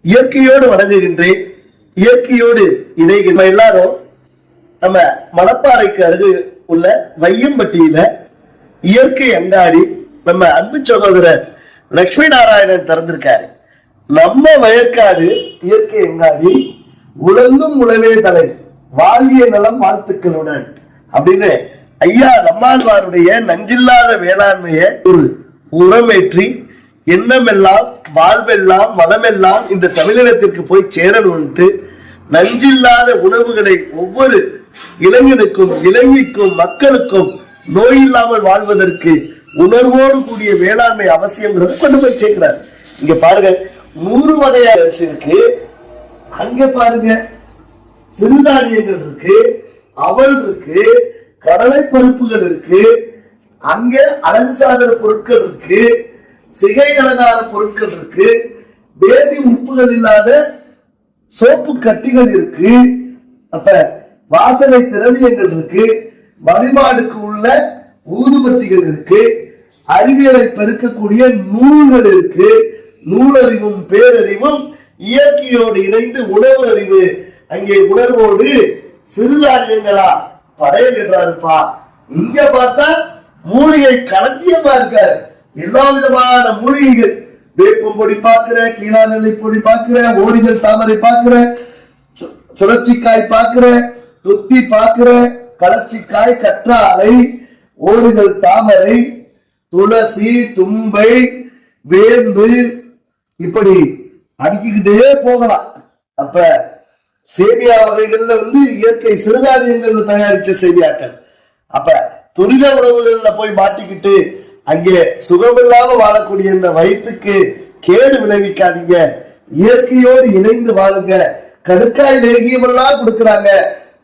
இயற்கையோடு வணங்குகின்றேன். இயற்கையோடு இணைகின்ற எல்லாரும் நம்ம மணப்பாறைக்கு அருகே உள்ள வையம்பட்டியில இயற்கை அங்காடி நம்ம அன்பு சகோதரர் லட்சுமி நாராயணன் திறந்திருக்காரு. நம்ம வயற்காடு இயற்கை அங்காடி உலங்கும் உழவே தலை வாழ்விய நலம் வாழ்த்துக்களுடன் அப்படின்னு ஐயா நம்மாழ்வாருடைய நஞ்சில்லாத வேளாண்மையை ஒரு உரமேற்றி எண்ணமெல்லாம் வாழ்வெல்லாம் மனமெல்லாம் இந்த தமிழினத்திற்கு போய் சேரணும்ட்டு நஞ்சில்லாத உணவுகளை ஒவ்வொரு இளைஞனுக்கும் இளைஞிக்கும் மக்களுக்கும் நோய் இல்லாமல் வாழ்வதற்கு உணர்வோடு கூடிய வேளாண்மை அவசியம் கொண்டு போய் சேர்க்கிறார். இங்க பாருங்க 100 வகை அரிசி இருக்கு, அங்க பாருங்க சிறுதானியங்கள் இருக்கு, அவல் இருக்கு, கடலை பருப்புகள் இருக்கு, அங்க அழகு சாதன பொருட்கள் இருக்கு, சிகை அலங்கார பொருட்கள் இருக்கு, பேதி உப்புகள் இல்லாத சோப்பு கட்டிகள் இருக்கு, அப்ப வாசனை திரவியங்கள் இருக்கு, வழிபாடுக்கு உள்ள ஊதுபத்திகள் இருக்கு, அறிவியலை பெருக்கக்கூடிய நூல்கள் இருக்கு, நூலறிவும் பேரறிவும் இயற்கையோடு இணைந்து உணவு அறிவு அங்கே உணர்வோடு சிறுதானியங்களா படையல் என்றாருப்பா. இங்க பார்த்தா மூலிகை களஞ்சியமா இருக்காரு. எல்லா விதமான மூலிகைகள், வேப்பம் பொடி பாக்குற, கீழாநெல்லி பொடி பாக்குற, ஓடிகள் தாமரை பாக்குற, சுழற்சிக்காய் பாக்குற, தொத்தி பாக்குற, களச்சிக்காய், கற்றாழை, ஓடுகள் தாமரை, துளசி, தும்பை, வேம்பு, இப்படி அடுக்கிக்கிட்டே போகலாம். அப்ப சேமியா வகைகள்ல இயற்கை சிறுதானியங்கள் தயாரிச்ச சேமியாக்கள். அப்ப துரித உணவுகள்ல போய் மாட்டிக்கிட்டு அங்கே சுகமில்லாம வாழக்கூடிய இந்த வயிற்றுக்கு கேடு விளைவிக்காதீங்க. இயற்கையோடு இணைந்து வாழுங்க. கடுக்காய் லேகியம் எல்லாம் கொடுக்கறாங்க,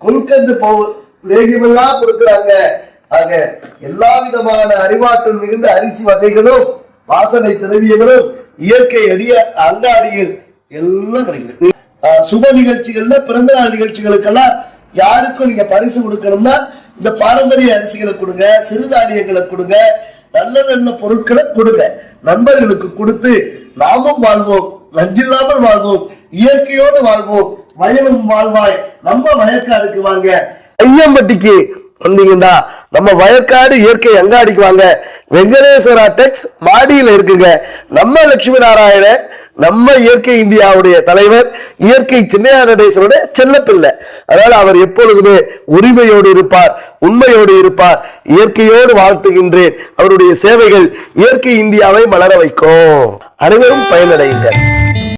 கொல்கந்து லேகியம் எல்லாம் கொடுக்கறாங்க. ஆக எல்லா விதமான அறிவாற்றல் மிகுந்த அரிசி வகைகளும் வாசனை திரவியங்களும் இயற்கை அங்காடிகள் எல்லாம் கிடைக்குது. சுப நிகழ்ச்சிகள்ல, பிறந்த நாள் நிகழ்ச்சிகளுக்கெல்லாம் யாருக்கும் நீங்க பரிசு கொடுக்கணும்னா இந்த பாரம்பரிய அரிசிகளை கொடுங்க, சிறுதானியங்களை கொடுங்க, நல்ல நல்ல பொருட்களை கொடுங்க. நண்பர்களுக்கு கொடுத்து நாமும் வாழ்வோம், நஞ்சில்லாமல் வாழ்வோம், இயற்கையோடு வாழ்வோம், வயலும் வாழ்வாய். நம்ம வயற்காடுக்கு வாங்க. ஐயம்பட்டிக்கு வந்தீங்கன்னா நம்ம வயற்காடு இயற்கை அங்காடிக்கு வாங்க. வெங்கடேஸ்வரா டெக்ஸ் மாடியில் இருக்குங்க. நம்ம லட்சுமி நாராயண, நம்ம இயற்கை இந்தியாவுடைய தலைவர், இயற்கை சின்னையா நடேசனுடைய செல்லப்பிள்ளை. அதனால அவர் எப்பொழுதுமே உரிமையோடு இருப்பார், உண்மையோடு இருப்பார். இயற்கையோடு வாழ்த்துகின்றேன். அவருடைய சேவைகள் இயற்கை இந்தியாவை மலர வைக்கும். அனைவரும் பயனடையுங்கள்.